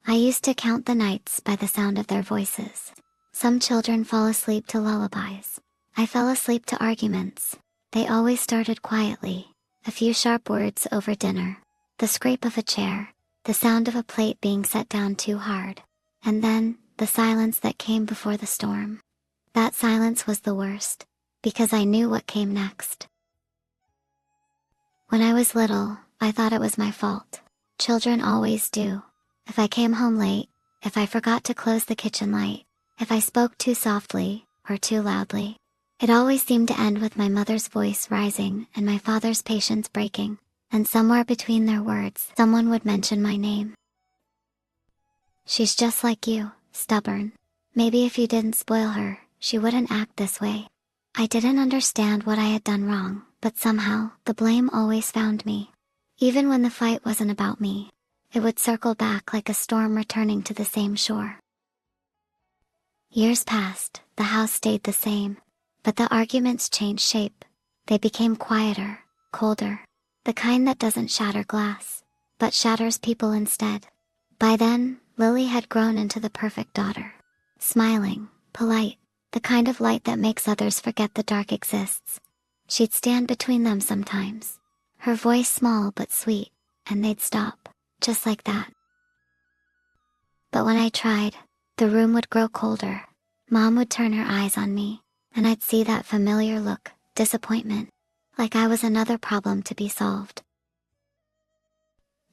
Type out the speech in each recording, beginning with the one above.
I used to count the nights by the sound of their voices. Some children fall asleep to lullabies. I fell asleep to arguments. They always started quietly. A few sharp words over dinner. The scrape of a chair. The sound of a plate being set down too hard. And then, the silence that came before the storm. That silence was the worst, because I knew what came next. When I was little, I thought it was my fault. Children always do. If I came home late, if I forgot to close the kitchen light, if I spoke too softly, or too loudly, it always seemed to end with my mother's voice rising and my father's patience breaking, and somewhere between their words, someone would mention my name. She's just like you, stubborn. Maybe if you didn't spoil her, she wouldn't act this way. I didn't understand what I had done wrong, but somehow, the blame always found me. Even when the fight wasn't about me, it would circle back like a storm returning to the same shore. Years passed, the house stayed the same, but the arguments changed shape. They became quieter, colder, the kind that doesn't shatter glass, but shatters people instead. By then, Lily had grown into the perfect daughter. Smiling, polite, the kind of light that makes others forget the dark exists. She'd stand between them sometimes, her voice small but sweet, and they'd stop, just like that. But when I tried, the room would grow colder. Mom would turn her eyes on me, and I'd see that familiar look, disappointment, like I was another problem to be solved.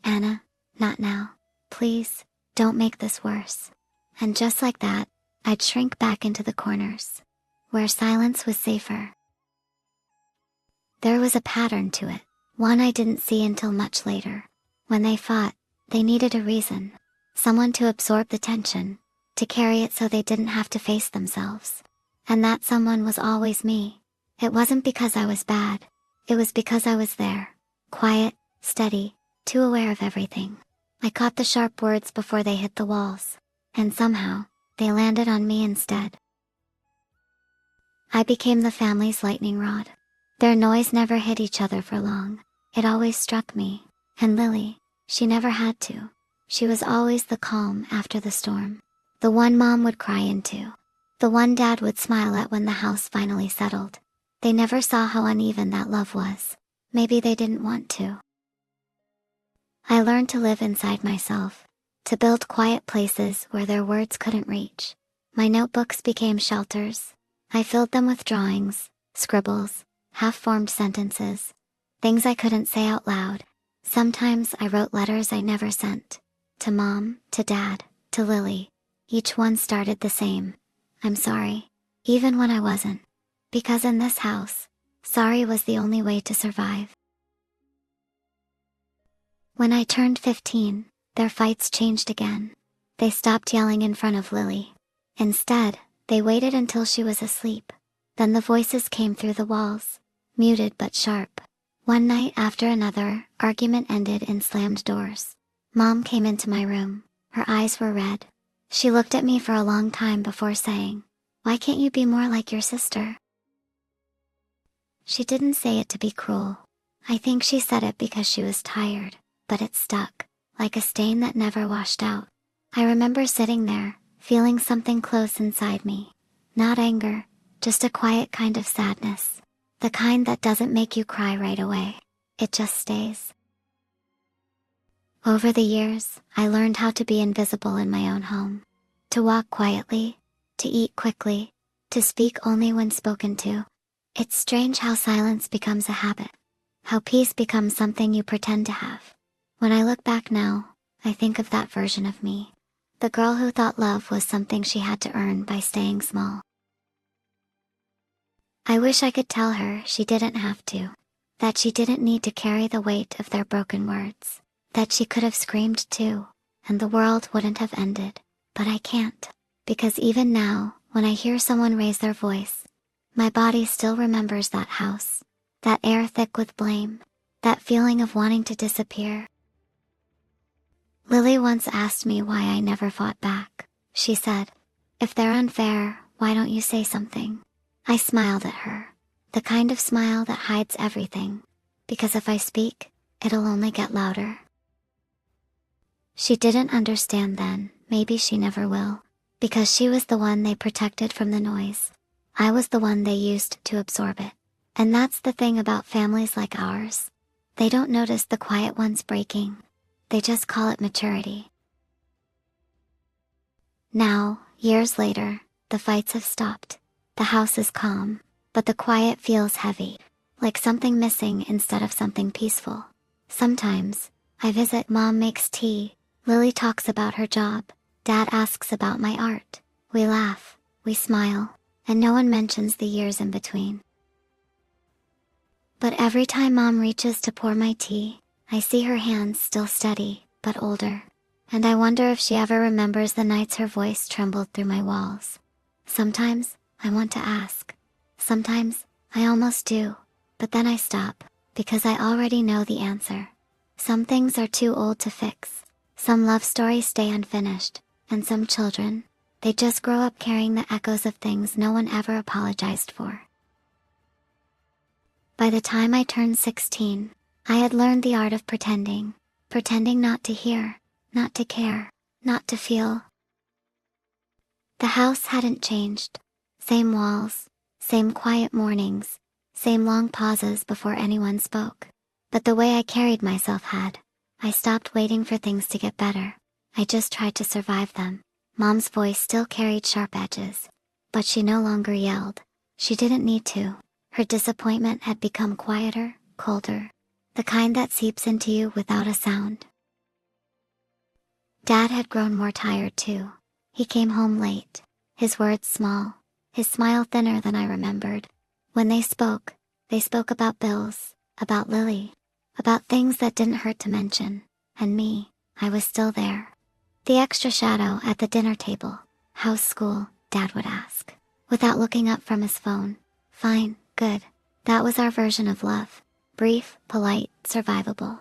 Anna, not now. Please, don't make this worse. And just like that, I'd shrink back into the corners, where silence was safer. There was a pattern to it, one I didn't see until much later. When they fought, they needed a reason, someone to absorb the tension, to carry it so they didn't have to face themselves. And that someone was always me. It wasn't because I was bad, it was because I was there, quiet, steady, too aware of everything. I caught the sharp words before they hit the walls, and somehow, they landed on me instead. I became the family's lightning rod. Their noise never hit each other for long. It always struck me. And Lily, she never had to. She was always the calm after the storm. The one Mom would cry into. The one Dad would smile at when the house finally settled. They never saw how uneven that love was. Maybe they didn't want to. I learned to live inside myself, to build quiet places where their words couldn't reach. My notebooks became shelters. I filled them with drawings, scribbles, half-formed sentences, things I couldn't say out loud. Sometimes I wrote letters I never sent. To Mom, to Dad, to Lily. Each one started the same. I'm sorry. Even when I wasn't. Because in this house, sorry was the only way to survive. When I turned 15, their fights changed again. They stopped yelling in front of Lily. Instead, they waited until she was asleep. Then the voices came through the walls, muted but sharp. One night after another, argument ended in slammed doors. Mom came into my room. Her eyes were red. She looked at me for a long time before saying, "Why can't you be more like your sister?" She didn't say it to be cruel. I think she said it because she was tired, but it stuck, like a stain that never washed out. I remember sitting there, feeling something close inside me. Not anger, just a quiet kind of sadness. The kind that doesn't make you cry right away. It just stays. Over the years, I learned how to be invisible in my own home. To walk quietly, to eat quickly, to speak only when spoken to. It's strange how silence becomes a habit. How peace becomes something you pretend to have. When I look back now, I think of that version of me. The girl who thought love was something she had to earn by staying small. I wish I could tell her she didn't have to. That she didn't need to carry the weight of their broken words. That she could have screamed too, and the world wouldn't have ended. But I can't. Because even now, when I hear someone raise their voice, my body still remembers that house. That air thick with blame. That feeling of wanting to disappear. Lily once asked me why I never fought back. She said, "If they're unfair, why don't you say something?" I smiled at her. The kind of smile that hides everything. Because if I speak, it'll only get louder. She didn't understand then, maybe she never will. Because she was the one they protected from the noise. I was the one they used to absorb it. And that's the thing about families like ours. They don't notice the quiet ones breaking. They just call it maturity. Now, years later, the fights have stopped. The house is calm, but the quiet feels heavy, like something missing instead of something peaceful. Sometimes, I visit, Mom makes tea, Lily talks about her job, Dad asks about my art. We laugh, we smile, and no one mentions the years in between. But every time Mom reaches to pour my tea, I see her hands still steady, but older. And I wonder if she ever remembers the nights her voice trembled through my walls. Sometimes, I want to ask. Sometimes, I almost do, but then I stop, because I already know the answer. Some things are too old to fix. Some love stories stay unfinished, and some children, they just grow up carrying the echoes of things no one ever apologized for. By the time I turned 16, I had learned the art of pretending not to hear, not to care, not to feel. The house hadn't changed. Same walls, same quiet mornings, same long pauses before anyone spoke. But the way I carried myself had. I stopped waiting for things to get better. I just tried to survive them. Mom's voice still carried sharp edges, but she no longer yelled. She didn't need to. Her disappointment had become quieter, colder, the kind that seeps into you without a sound. Dad had grown more tired too. He came home late, his words small, his smile thinner than I remembered. When they spoke about bills, about Lily, about things that didn't hurt to mention, and me, I was still there. The extra shadow at the dinner table. How's school? Dad would ask, without looking up from his phone. Fine, good. That was our version of love. Brief, polite, survivable.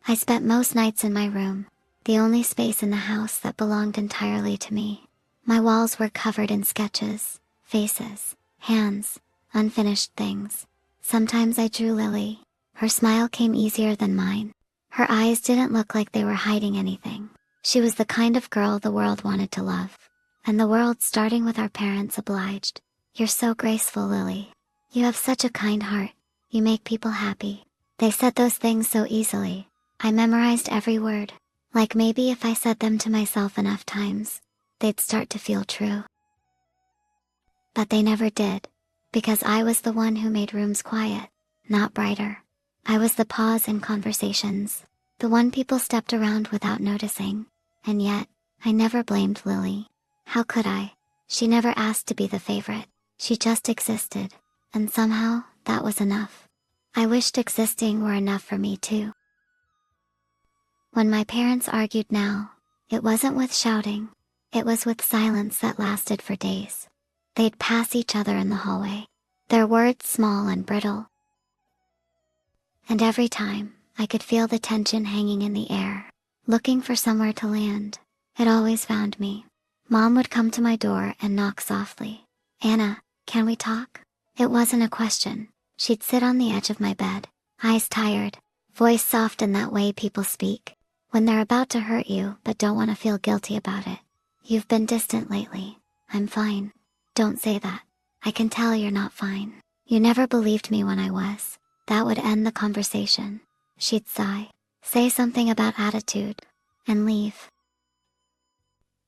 I spent most nights in my room, the only space in the house that belonged entirely to me. My walls were covered in sketches, faces, hands, unfinished things. Sometimes I drew Lily. Her smile came easier than mine. Her eyes didn't look like they were hiding anything. She was the kind of girl the world wanted to love. And the world, starting with our parents, obliged. You're so graceful, Lily. You have such a kind heart. You make people happy. They said those things so easily. I memorized every word. Like maybe if I said them to myself enough times, they'd start to feel true. But they never did. Because I was the one who made rooms quiet, not brighter. I was the pause in conversations, the one people stepped around without noticing. And yet, I never blamed Lily. How could I? She never asked to be the favorite. She just existed. And somehow, that was enough. I wished existing were enough for me too. When my parents argued now, it wasn't with shouting. It was with silence that lasted for days. They'd pass each other in the hallway, their words small and brittle. And every time, I could feel the tension hanging in the air, looking for somewhere to land. It always found me. Mom would come to my door and knock softly. Anna, can we talk? It wasn't a question. She'd sit on the edge of my bed, eyes tired, voice soft in that way people speak when they're about to hurt you but don't want to feel guilty about it. You've been distant lately. I'm fine. Don't say that. I can tell you're not fine. You never believed me when I was. That would end the conversation. She'd sigh, say something about attitude, and leave.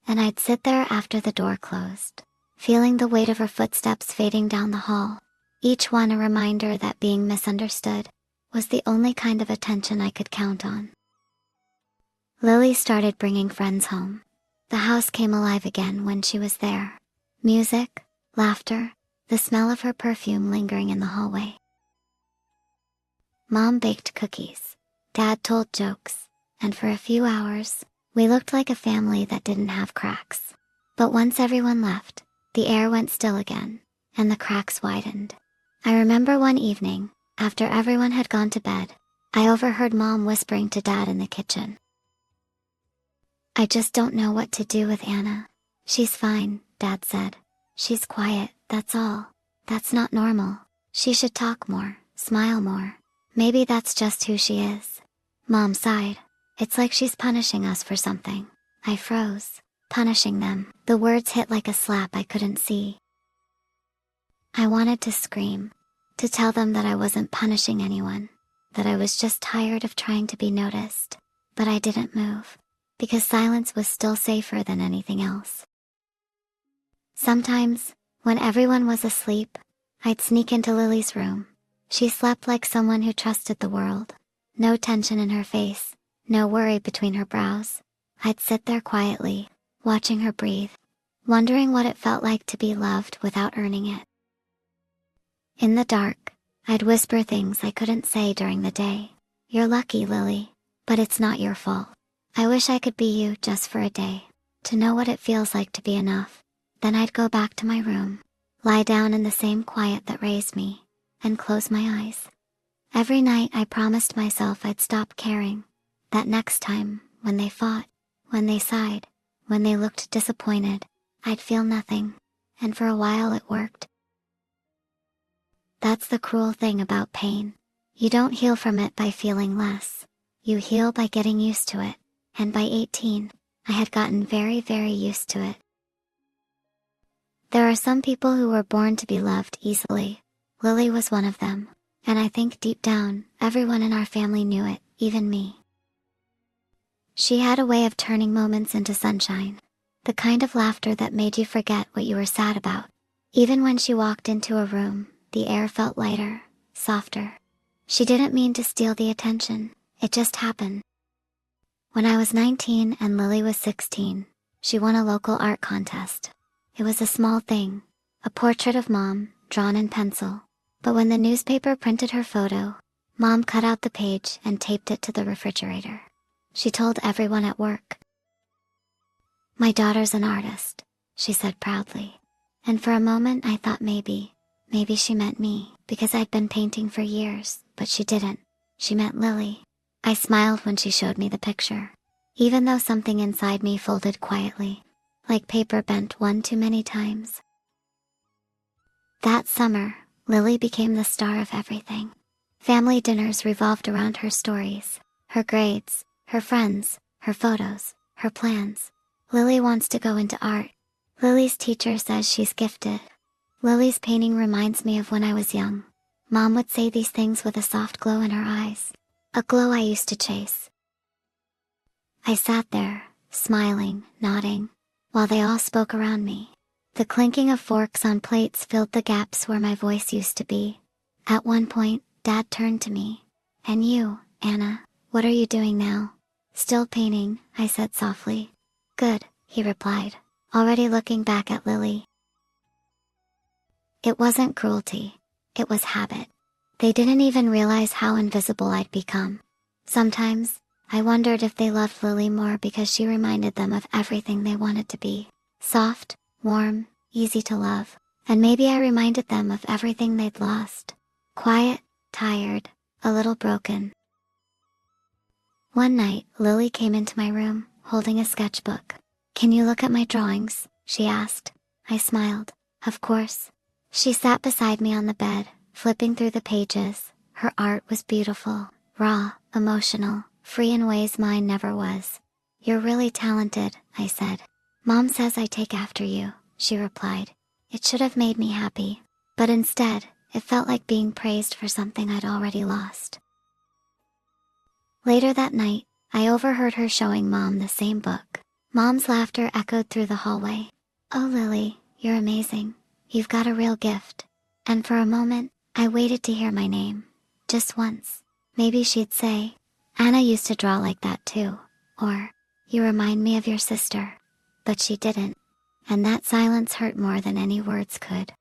And I'd sit there after the door closed, feeling the weight of her footsteps fading down the hall, each one a reminder that being misunderstood was the only kind of attention I could count on. Lily started bringing friends home. The house came alive again when she was there. Music, laughter, the smell of her perfume lingering in the hallway. Mom baked cookies. Dad told jokes, and for a few hours, we looked like a family that didn't have cracks. But once everyone left, the air went still again, and the cracks widened. I remember one evening, after everyone had gone to bed, I overheard Mom whispering to Dad in the kitchen. I just don't know what to do with Anna. She's fine, Dad said. She's quiet, that's all. That's not normal. She should talk more, smile more. Maybe that's just who she is. Mom sighed. It's like she's punishing us for something. I froze. Punishing them. The words hit like a slap I couldn't see. I wanted to scream. To tell them that I wasn't punishing anyone. That I was just tired of trying to be noticed. But I didn't move. Because silence was still safer than anything else. Sometimes, when everyone was asleep, I'd sneak into Lily's room. She slept like someone who trusted the world. No tension in her face, no worry between her brows. I'd sit there quietly, watching her breathe, wondering what it felt like to be loved without earning it. In the dark, I'd whisper things I couldn't say during the day. You're lucky, Lily, but it's not your fault. I wish I could be you just for a day, to know what it feels like to be enough. Then I'd go back to my room, lie down in the same quiet that raised me, and close my eyes. Every night I promised myself I'd stop caring, that next time, when they fought, when they sighed, when they looked disappointed, I'd feel nothing, and for a while it worked. That's the cruel thing about pain. You don't heal from it by feeling less. You heal by getting used to it, and by 18, I had gotten very, very used to it. There are some people who were born to be loved easily. Lily was one of them, and I think deep down, everyone in our family knew it, even me. She had a way of turning moments into sunshine, the kind of laughter that made you forget what you were sad about. Even when she walked into a room, the air felt lighter, softer. She didn't mean to steal the attention, it just happened. When I was 19 and Lily was 16, she won a local art contest. It was a small thing, a portrait of Mom, drawn in pencil. But when the newspaper printed her photo, Mom cut out the page and taped it to the refrigerator. She told everyone at work. "My daughter's an artist," she said proudly. And for a moment I thought maybe she meant me, because I'd been painting for years, but she didn't. She meant Lily. I smiled when she showed me the picture, even though something inside me folded quietly, like paper bent one too many times. That summer, Lily became the star of everything. Family dinners revolved around her stories, her grades, her friends, her photos, her plans. Lily wants to go into art. Lily's teacher says she's gifted. Lily's painting reminds me of when I was young. Mom would say these things with a soft glow in her eyes, a glow I used to chase. I sat there, smiling, nodding, while they all spoke around me. The clinking of forks on plates filled the gaps where my voice used to be. At one point, Dad turned to me. "And you, Anna, what are you doing now?" "Still painting," I said softly. "Good," he replied, already looking back at Lily. It wasn't cruelty. It was habit. They didn't even realize how invisible I'd become. Sometimes, I wondered if they loved Lily more because she reminded them of everything they wanted to be. Soft, warm, easy to love. And maybe I reminded them of everything they'd lost. Quiet, tired, a little broken. One night, Lily came into my room, holding a sketchbook. "Can you look at my drawings?" she asked. I smiled. Of course. She sat beside me on the bed, flipping through the pages. Her art was beautiful, raw, emotional, free in ways mine never was. "You're really talented," I said. "Mom says I take after you," she replied. It should have made me happy, but instead, it felt like being praised for something I'd already lost. Later that night, I overheard her showing Mom the same book. Mom's laughter echoed through the hallway. "Oh, Lily, you're amazing. You've got a real gift." And for a moment, I waited to hear my name. Just once. Maybe she'd say, "Anna used to draw like that too," or, "You remind me of your sister." But she didn't. And that silence hurt more than any words could.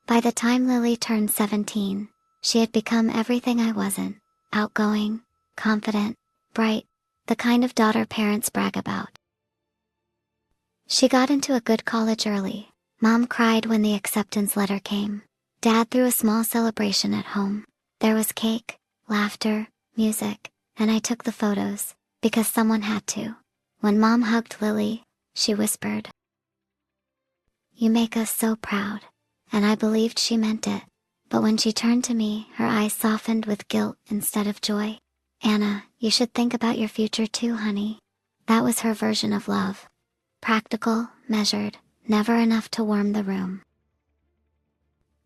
By the time Lily turned 17, she had become everything I wasn't. Outgoing, confident, bright, the kind of daughter parents brag about. She got into a good college early. Mom cried when the acceptance letter came. Dad threw a small celebration at home. There was cake, laughter, music, and I took the photos, because someone had to. When Mom hugged Lily, she whispered, "You make us so proud." And I believed she meant it. But when she turned to me, her eyes softened with guilt instead of joy. "Anna, you should think about your future too, honey." That was her version of love. Practical, measured, never enough to warm the room.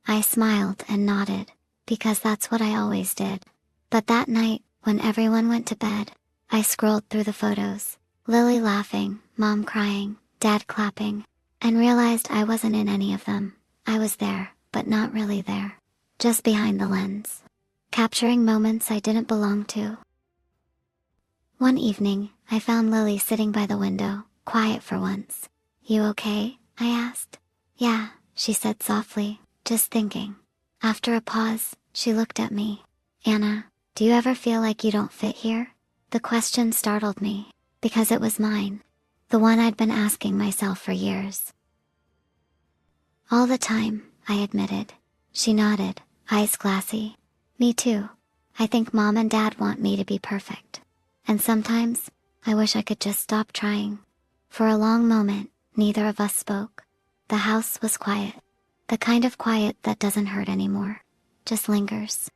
I smiled and nodded, because that's what I always did. But that night, when everyone went to bed, I scrolled through the photos, Lily laughing, Mom crying, Dad clapping, and realized I wasn't in any of them. I was there, but not really there. Just behind the lens. Capturing moments I didn't belong to. One evening, I found Lily sitting by the window, quiet for once. "You okay?" I asked. "Yeah," she said softly, "just thinking." After a pause, she looked at me. "Anna, do you ever feel like you don't fit here?" The question startled me, because it was mine. The one I'd been asking myself for years. "All the time," I admitted. She nodded, eyes glassy. "Me too. I think Mom and Dad want me to be perfect. And sometimes, I wish I could just stop trying." For a long moment, neither of us spoke. The house was quiet. The kind of quiet that doesn't hurt anymore. Just lingers.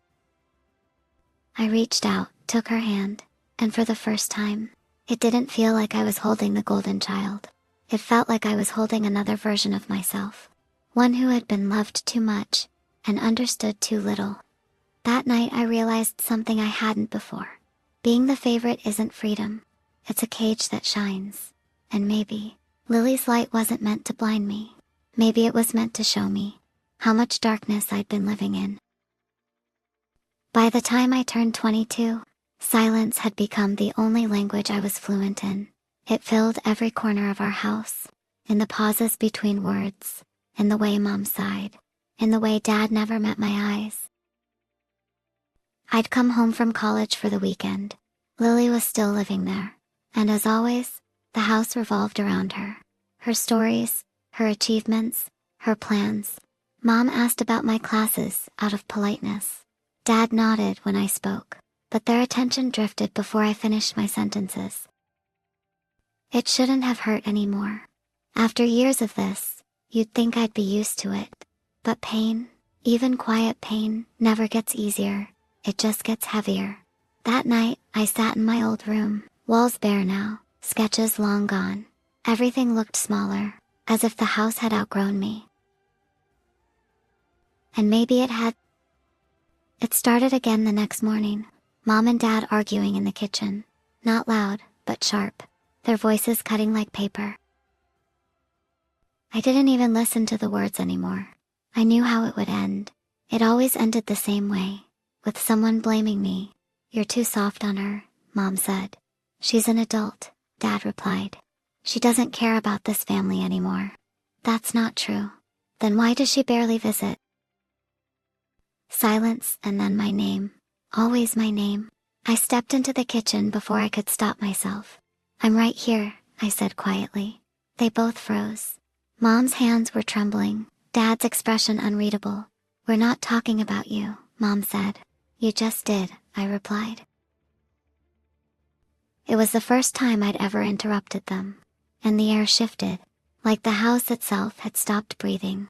I reached out, took her hand, and for the first time, it didn't feel like I was holding the golden child. It felt like I was holding another version of myself. One who had been loved too much, and understood too little. That night I realized something I hadn't before. Being the favorite isn't freedom. It's a cage that shines. And maybe, Lily's light wasn't meant to blind me. Maybe it was meant to show me how much darkness I'd been living in. By the time I turned 22, silence had become the only language I was fluent in. It filled every corner of our house, in the pauses between words, in the way Mom sighed, in the way Dad never met my eyes. I'd come home from college for the weekend. Lily was still living there, and as always, the house revolved around her. Her stories, her achievements, her plans. Mom asked about my classes, out of politeness. Dad nodded when I spoke, but their attention drifted before I finished my sentences. It shouldn't have hurt anymore. After years of this, you'd think I'd be used to it. But pain, even quiet pain, never gets easier. It just gets heavier. That night, I sat in my old room, walls bare now, sketches long gone. Everything looked smaller, as if the house had outgrown me. And maybe it had. It started again the next morning, Mom and Dad arguing in the kitchen. Not loud, but sharp, their voices cutting like paper. I didn't even listen to the words anymore. I knew how it would end. It always ended the same way, with someone blaming me. "You're too soft on her," Mom said. "She's an adult," Dad replied. "She doesn't care about this family anymore." "That's not true." "Then why does she barely visit?" Silence, and then my name. Always my name. I stepped into the kitchen before I could stop myself. "I'm right here," I said quietly. They both froze. Mom's hands were trembling, Dad's expression unreadable. "We're not talking about you," Mom said. "You just did," I replied. It was the first time I'd ever interrupted them, and the air shifted, like the house itself had stopped breathing.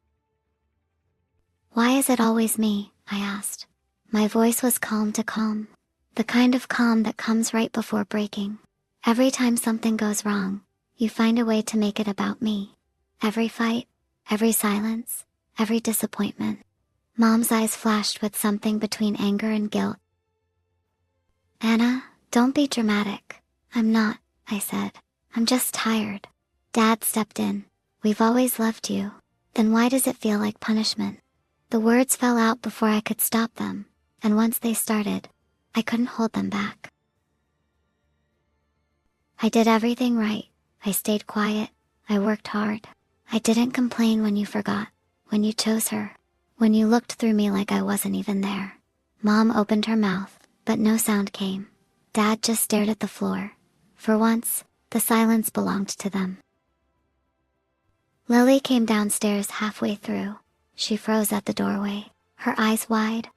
"Why is it always me?" I asked. My voice was calm to calm, the kind of calm that comes right before breaking. "Every time something goes wrong, you find a way to make it about me. Every fight, every silence, every disappointment." Mom's eyes flashed with something between anger and guilt. "Anna, don't be dramatic." "I'm not," I said. "I'm just tired." Dad stepped in. "We've always loved you. Then why does it feel like punishment?" The words fell out before I could stop them, and once they started, I couldn't hold them back. I did everything right. I stayed quiet. I worked hard. I didn't complain when you forgot, when you chose her, when you looked through me like I wasn't even there. Mom opened her mouth, but no sound came. Dad just stared at the floor. For once, the silence belonged to them. Lily came downstairs halfway through. She froze at the doorway, her eyes wide.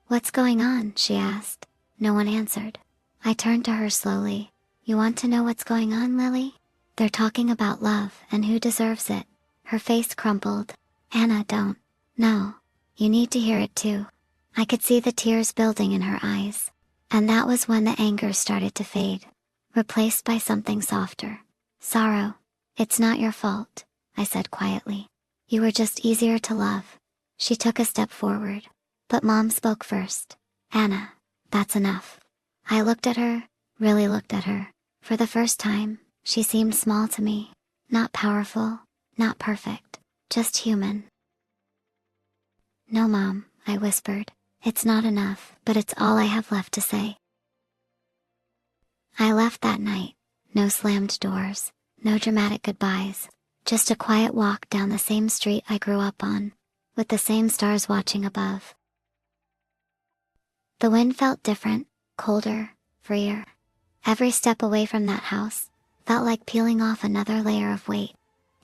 "What's going on?" she asked. No one answered. I turned to her slowly. "You want to know what's going on, Lily? They're talking about love and who deserves it." Her face crumpled. "Anna, don't. No. You need to hear it too." I could see the tears building in her eyes. And that was when the anger started to fade, replaced by something softer. Sorrow. It's not your fault, I said quietly. You were just easier to love. She took a step forward. But Mom spoke first. Anna, that's enough. I looked at her, really looked at her. For the first time, she seemed small to me. Not powerful, not perfect, just human. No, Mom, I whispered. It's not enough, but it's all I have left to say. I left that night. No slammed doors, no dramatic goodbyes. Just a quiet walk down the same street I grew up on, with the same stars watching above. The wind felt different, colder, freer. Every step away from that house felt like peeling off another layer of weight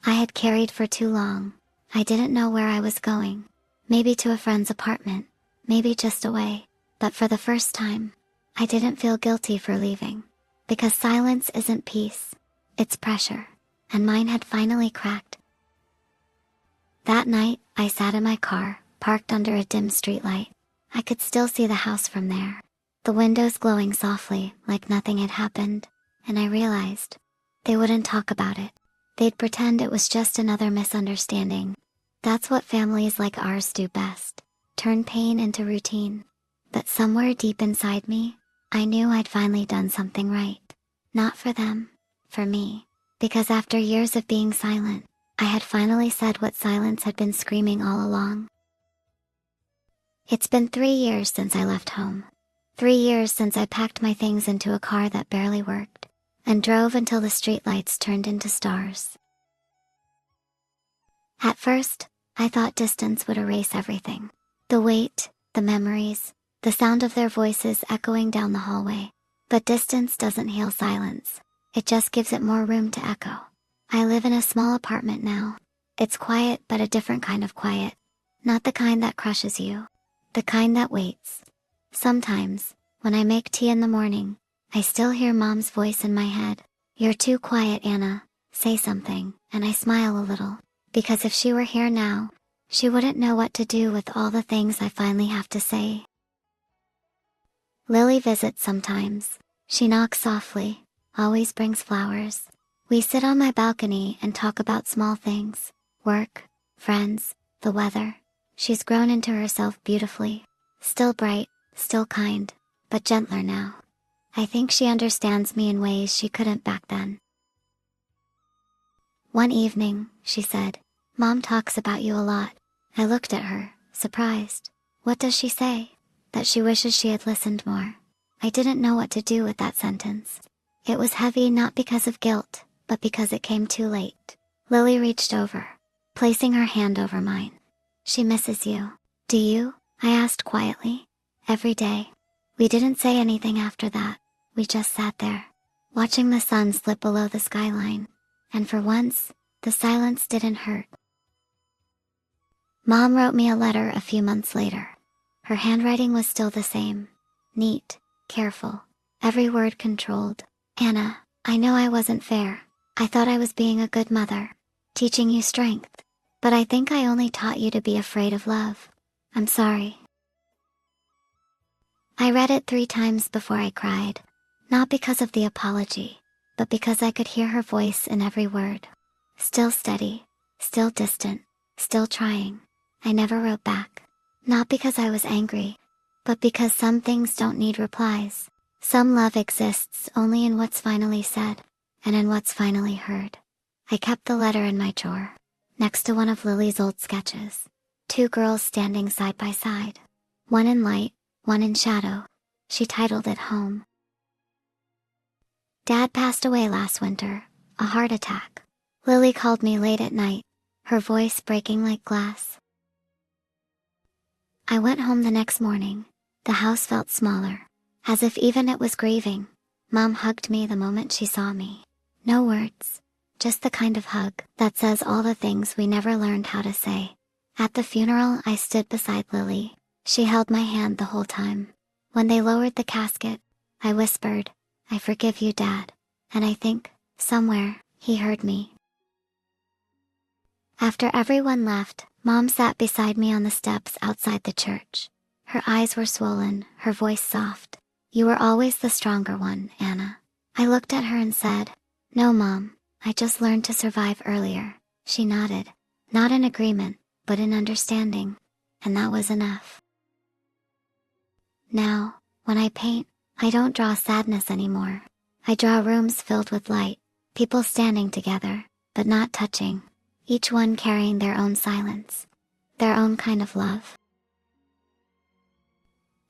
I had carried for too long. I didn't know where I was going. Maybe to a friend's apartment, maybe just away. But for the first time, I didn't feel guilty for leaving. Because silence isn't peace, it's pressure. And mine had finally cracked. That night, I sat in my car, parked under a dim streetlight. I could still see the house from there, the windows glowing softly like nothing had happened, and I realized they wouldn't talk about it. They'd pretend it was just another misunderstanding. That's what families like ours do best, turn pain into routine. But somewhere deep inside me, I knew I'd finally done something right. Not for them, for me. Because after years of being silent, I had finally said what silence had been screaming all along. It's been 3 years since I left home. 3 years since I packed my things into a car that barely worked, and drove until the streetlights turned into stars. At first, I thought distance would erase everything. The weight, the memories, the sound of their voices echoing down the hallway. But distance doesn't heal silence. It just gives it more room to echo. I live in a small apartment now. It's quiet, but a different kind of quiet. Not the kind that crushes you. The kind that waits. Sometimes, when I make tea in the morning, I still hear Mom's voice in my head. You're too quiet, Anna. Say something, and I smile a little. Because if she were here now, she wouldn't know what to do with all the things I finally have to say. Lily visits sometimes. She knocks softly, always brings flowers. We sit on my balcony and talk about small things. Work, friends, the weather. She's grown into herself beautifully. Still bright, still kind, but gentler now. I think she understands me in ways she couldn't back then. One evening, she said, Mom talks about you a lot. I looked at her, surprised. What does she say? That she wishes she had listened more. I didn't know what to do with that sentence. It was heavy not because of guilt, but because it came too late. Lily reached over, placing her hand over mine. She misses you. Do you? I asked quietly. Every day. We didn't say anything after that. We just sat there, watching the sun slip below the skyline. And for once, the silence didn't hurt. Mom wrote me a letter a few months later. Her handwriting was still the same. Neat, careful, every word controlled. Anna, I know I wasn't fair. I thought I was being a good mother, teaching you strength. But I think I only taught you to be afraid of love. I'm sorry. I read it 3 times before I cried. Not because of the apology, but because I could hear her voice in every word. Still steady, still distant, still trying. I never wrote back. Not because I was angry, but because some things don't need replies. Some love exists only in what's finally said, and in what's finally heard. I kept the letter in my drawer, next to one of Lily's old sketches. 2 girls standing side by side. One in light, one in shadow. She titled it Home. Dad passed away last winter, a heart attack. Lily called me late at night, her voice breaking like glass. I went home the next morning. The house felt smaller, as if even it was grieving. Mom hugged me the moment she saw me. No words, just the kind of hug that says all the things we never learned how to say. At the funeral, I stood beside Lily. She held my hand the whole time. When they lowered the casket, I whispered, I forgive you, Dad. And I think, somewhere, he heard me. After everyone left, Mom sat beside me on the steps outside the church. Her eyes were swollen, her voice soft. You were always the stronger one, Anna. I looked at her and said, "No, Mom, I just learned to survive earlier." She nodded, not in agreement, but in understanding. And that was enough. Now, when I paint, I don't draw sadness anymore. I draw rooms filled with light, people standing together, but not touching, each one carrying their own silence, their own kind of love.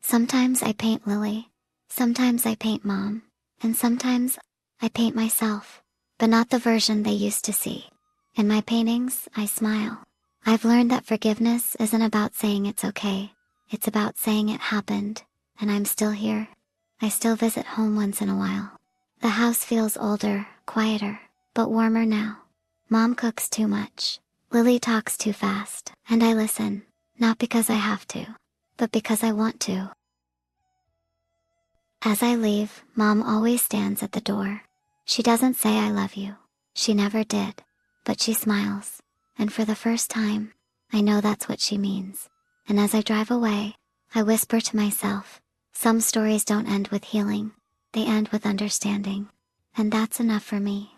Sometimes I paint Lily, sometimes I paint Mom, and sometimes I paint myself, but not the version they used to see. In my paintings, I smile. I've learned that forgiveness isn't about saying it's okay, it's about saying it happened, and I'm still here. I still visit home once in a while. The house feels older, quieter, but warmer now. Mom cooks too much. Lily talks too fast, and I listen, not because I have to, but because I want to. As I leave, Mom always stands at the door. She doesn't say I love you. She never did. But she smiles, and for the first time, I know that's what she means. And as I drive away, I whisper to myself, some stories don't end with healing, they end with understanding. And that's enough for me.